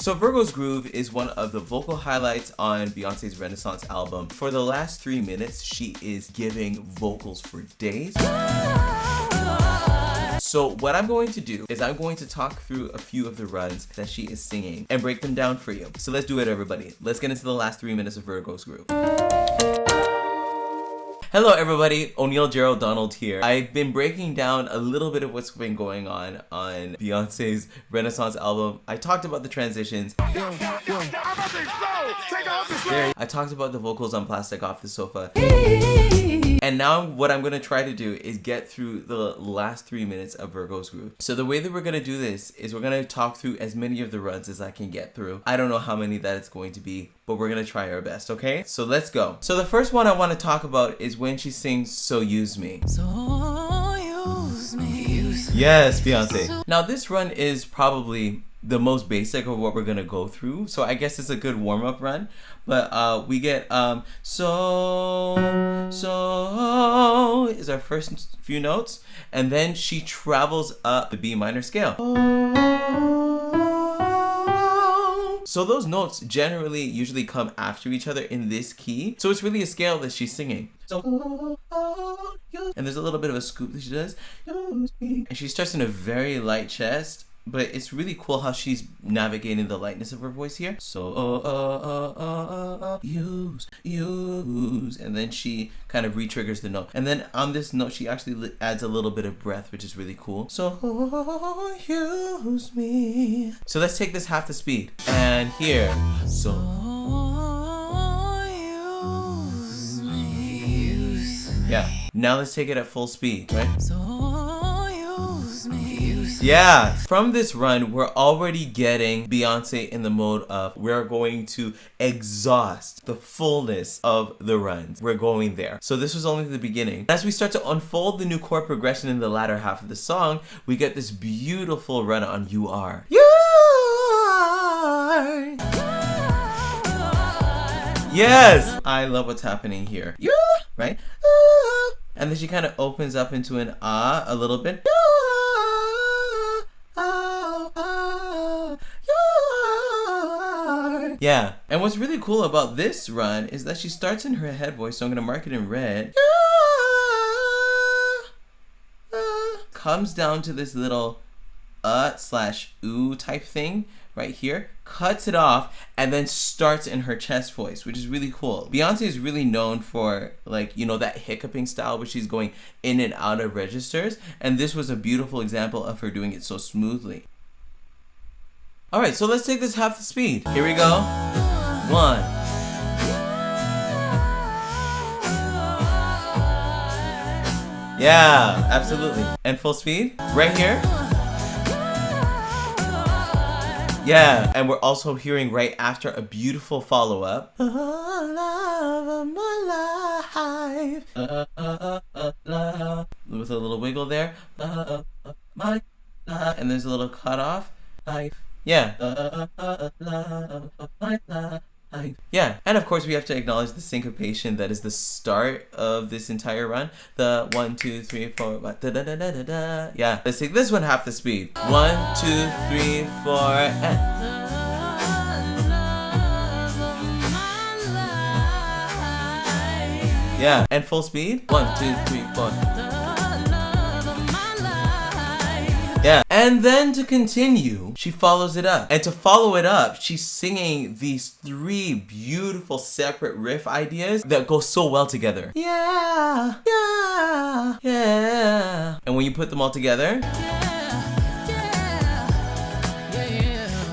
So Virgo's Groove is one of the vocal highlights on Beyonce's Renaissance album. For the last 3 minutes, she is giving vocals for days. So what I'm going to do is I'm going to talk through a few of the runs that she is singing and break them down for you. So let's do it, everybody. Let's get into the last 3 minutes of Virgo's Groove. Hello everybody, O'Neal Gerald Donald here. I've been breaking down a little bit of what's been going on Beyonce's Renaissance album. I talked about the transitions. I talked about the vocals on Plastic Off the Sofa. And now what I'm going to try to do is get through the last 3 minutes of Virgo's Groove. So the way that we're going to do this is we're going to talk through as many of the runs as I can get through. I don't know how many that it's going to be, but we're going to try our best, okay? So let's go. So the first one I want to talk about is when she sings So Use Me. So use me. Yes, Beyonce. Now this run is probably the most basic of what we're gonna go through, so I guess it's a good warm-up run. But we get so is our first few notes, and then she travels up the B minor scale. So those notes generally usually come after each other in this key, so it's really a scale that she's singing. So, and there's a little bit of a scoop that she does, and she starts in a very light chest. But it's really cool how she's navigating the lightness of her voice here. So, use, and then she kind of re-triggers the note. And then on this note, she actually adds a little bit of breath, which is really cool. So, use me. So let's take this half the speed. And here, so, use me. Yeah. Now let's take it at full speed, right? Yeah, from this run, we're already getting Beyonce in the mode of we're going to exhaust the fullness of the runs. We're going there. So this was only the beginning. As we start to unfold the new chord progression in the latter half of the song, we get this beautiful run on You Are. You are. Yes, I love what's happening here. You, right? And then she kind of opens up into an ah a little bit. Yeah, and what's really cool about this run is that she starts in her head voice, so I'm gonna mark it in red. Comes down to this little slash ooh type thing right here, cuts it off, and then starts in her chest voice, which is really cool. Beyonce is really known for, like, you know, that hiccuping style where she's going in and out of registers, and this was a beautiful example of her doing it so smoothly. All right, so let's take this half the speed. Here we go. 1. Yeah, absolutely. And full speed, right here. Yeah, and we're also hearing right after a beautiful follow-up. With a little wiggle there. And there's a little cut off. Yeah. Yeah, and of course we have to acknowledge the syncopation that is the start of this entire run. The 1, 2, 3, 4, da da da da da da. Yeah, let's take this one half the speed. 1, 2, 3, 4, and yeah, and full speed. 1, 2, 3, 4. Yeah, and then to continue, she follows it up. And to follow it up, she's singing these 3 beautiful separate riff ideas that go so well together. Yeah, yeah, yeah. And when you put them all together,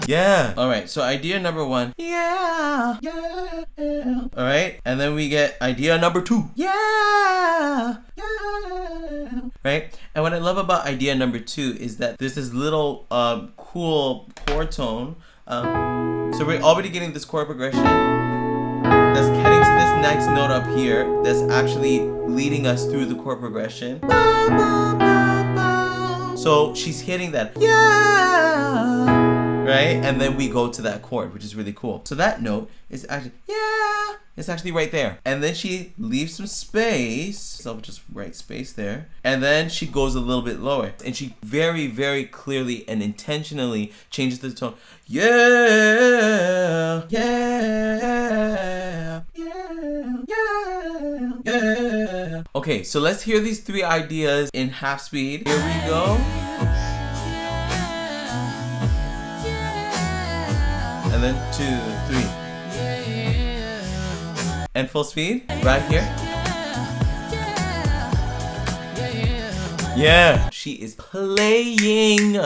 yeah. All right, so idea number 1. Yeah. Yeah. All right, and then we get idea number 2. Yeah. Yeah. Right? And what I love about idea number 2 is that there's this little cool chord tone. So we're already getting this chord progression that's heading to this next note up here that's actually leading us through the chord progression. So she's hitting that. Yeah. right? And then we go to that chord, which is really cool. So that note is actually, yeah, it's actually right there. And then she leaves some space, so I'll just write space there. And then she goes a little bit lower. And she very, very clearly and intentionally changes the tone. Yeah, yeah, yeah, yeah, yeah. Okay, so let's hear these 3 ideas in half speed. Here we go. And then 2, 3. And full speed, right here. Yeah, she is playing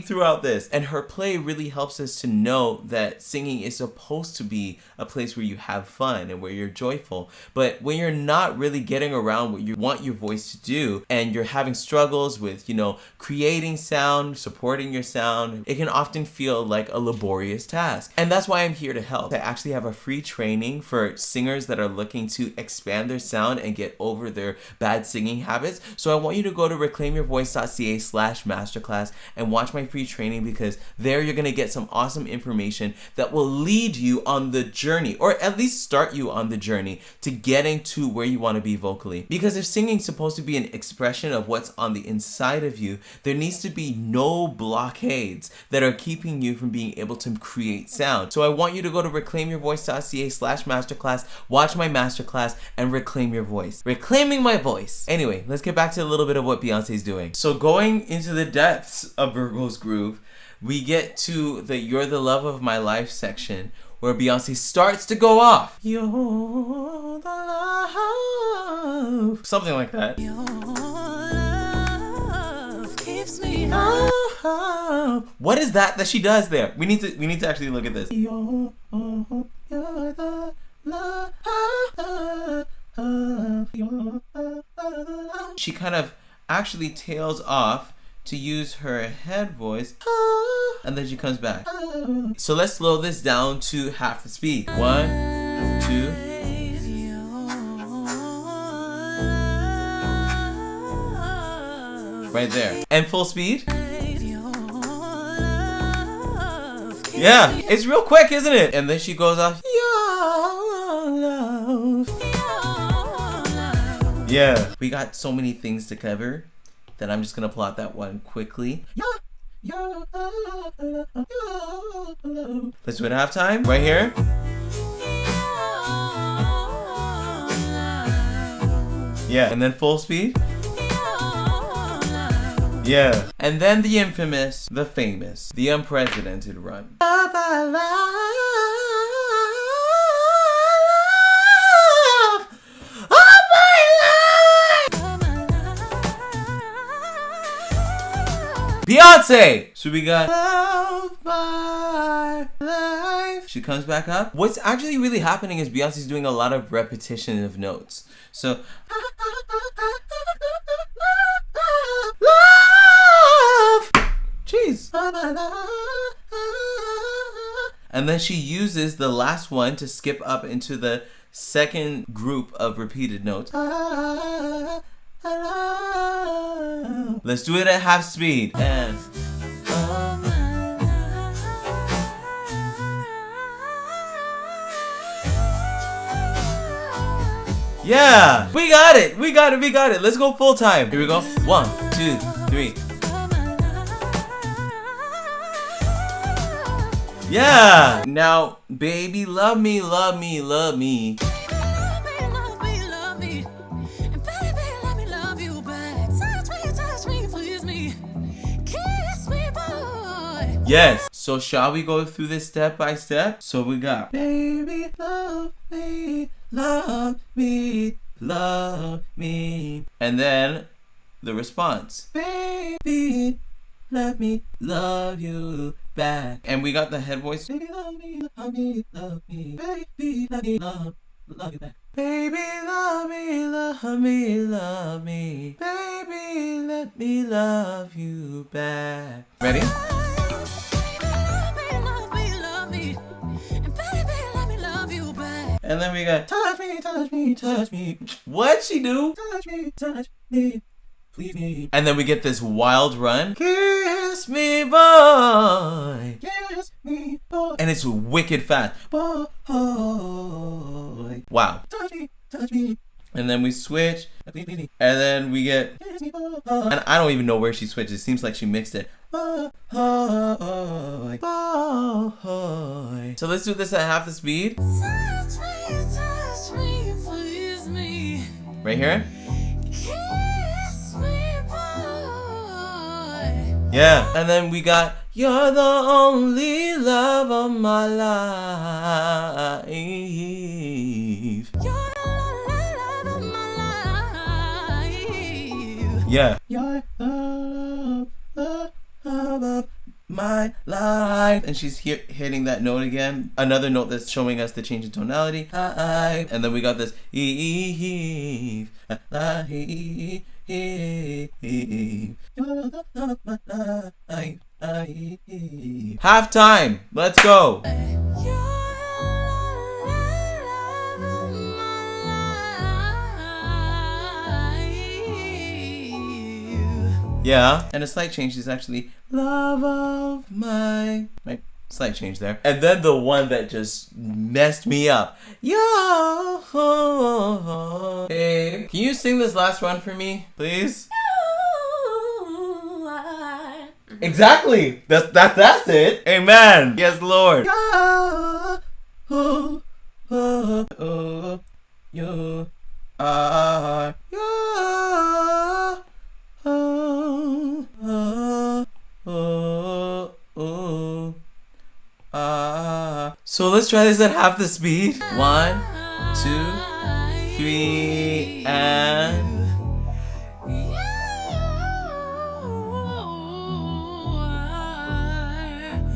throughout this. And her play really helps us to know that singing is supposed to be a place where you have fun and where you're joyful. But when you're not really getting around what you want your voice to do, and you're having struggles with, you know, creating sound, supporting your sound, it can often feel like a laborious task. And that's why I'm here to help. I actually have a free training for singers that are looking to expand their sound and get over their bad singing habits. So I want you to go to reclaimyourvoice.ca/masterclass and watch my free training, because there you're going to get some awesome information that will lead you on the journey, or at least start you on the journey to getting to where you want to be vocally. Because if singing is supposed to be an expression of what's on the inside of you, there needs to be no blockades that are keeping you from being able to create sound. So I want you to go to reclaimyourvoice.ca/masterclass, watch my masterclass, and reclaim your voice. Reclaiming my voice. Anyway, let's get back to a little bit of what Beyonce's doing. So going into the depths of Virgo's Groove, we get to the "You're the Love of My Life" section, where Beyonce starts to go off. You're the love. Something like that. Your love keeps me up. What is that she does there? We need to actually look at this. You're the love. She kind of actually tails off to use her head voice, and then she comes back. So let's slow this down to half the speed. 1, 2. Right there. And full speed. Yeah, it's real quick, isn't it? And then she goes off. Your love. Yeah, we got so many things to cover that I'm just gonna plot that one quickly. Let's do it at halftime, right here. Yeah, and then full speed. Yeah, and then the infamous, the famous, the unprecedented run. Beyonce! So we got Love My Life. She comes back up. What's actually really happening is Beyonce's doing a lot of repetition of notes. So love! Jeez. And then she uses the last one to skip up into the second group of repeated notes. Let's do it at half speed. And yeah, we got it. Let's go full time. Here we go. 1, 2, 3. Yeah. Now, baby, love me, love me, love me. Yes. So shall we go through this step by step? So we got baby, love me, love me, love me. And then the response. Baby, let me love you back. And we got the head voice. Baby, love me, love me, love me. Baby, let me love you back. Baby, love me, love me, love me. Baby, let me love you back. Ready? And then we got touch me, touch me, touch me. What'd she do? Touch me, please me. And then we get this wild run. Kiss Kiss me, boy. Kiss me, boy. And it's wicked fast. Boy. Wow. Touch me. And then we switch. And then we get. And I don't even know where she switched. It seems like she mixed it. So let's do this at half the speed. Right here. Yeah. And then we got You're the only love of my life. Yeah. You're the love of my life. And she's hitting that note again. Another note that's showing us the change in tonality. And then we got this Eve. Half time. Let's go. Yeah, and a slight change is actually love of my slight change there. And then the one that just messed me up. Yo, hey, can you sing this last run for me, please? Exactly. That's it. Amen. Yes, Lord. You are. So let's try this at half the speed. 1, 2, 3, and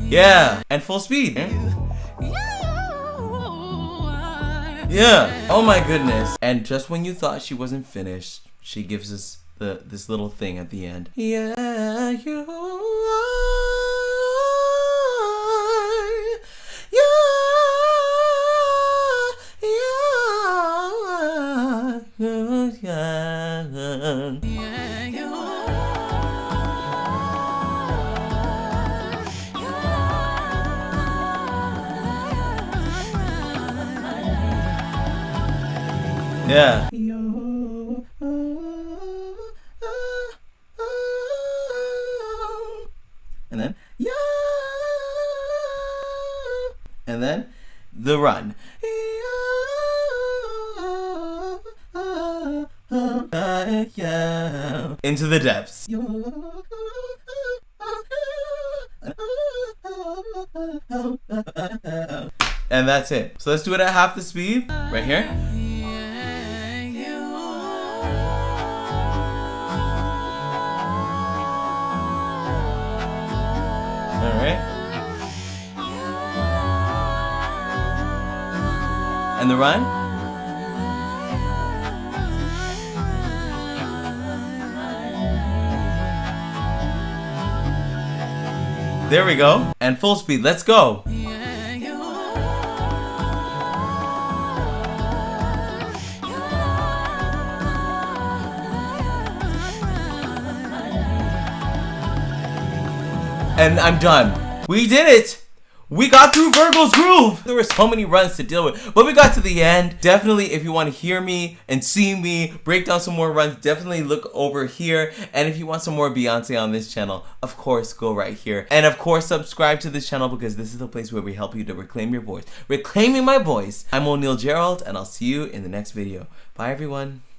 yeah, and full speed. Yeah. Oh my goodness. And just when you thought she wasn't finished, she gives us this little thing at the end. Yeah, you are. Yeah. And then and then the run. Into the depths. And that's it. So let's do it at half the speed. Right here. Alright. And the run. There we go. And full speed. Let's go. And I'm done. We did it. We got through Virgo's Groove. There were so many runs to deal with, but we got to the end. Definitely, if you want to hear me and see me break down some more runs, definitely look over here. And if you want some more Beyonce on this channel, of course, go right here. And of course, subscribe to this channel because this is the place where we help you to reclaim your voice. Reclaiming my voice. I'm O'Neil Gerald, and I'll see you in the next video. Bye, everyone.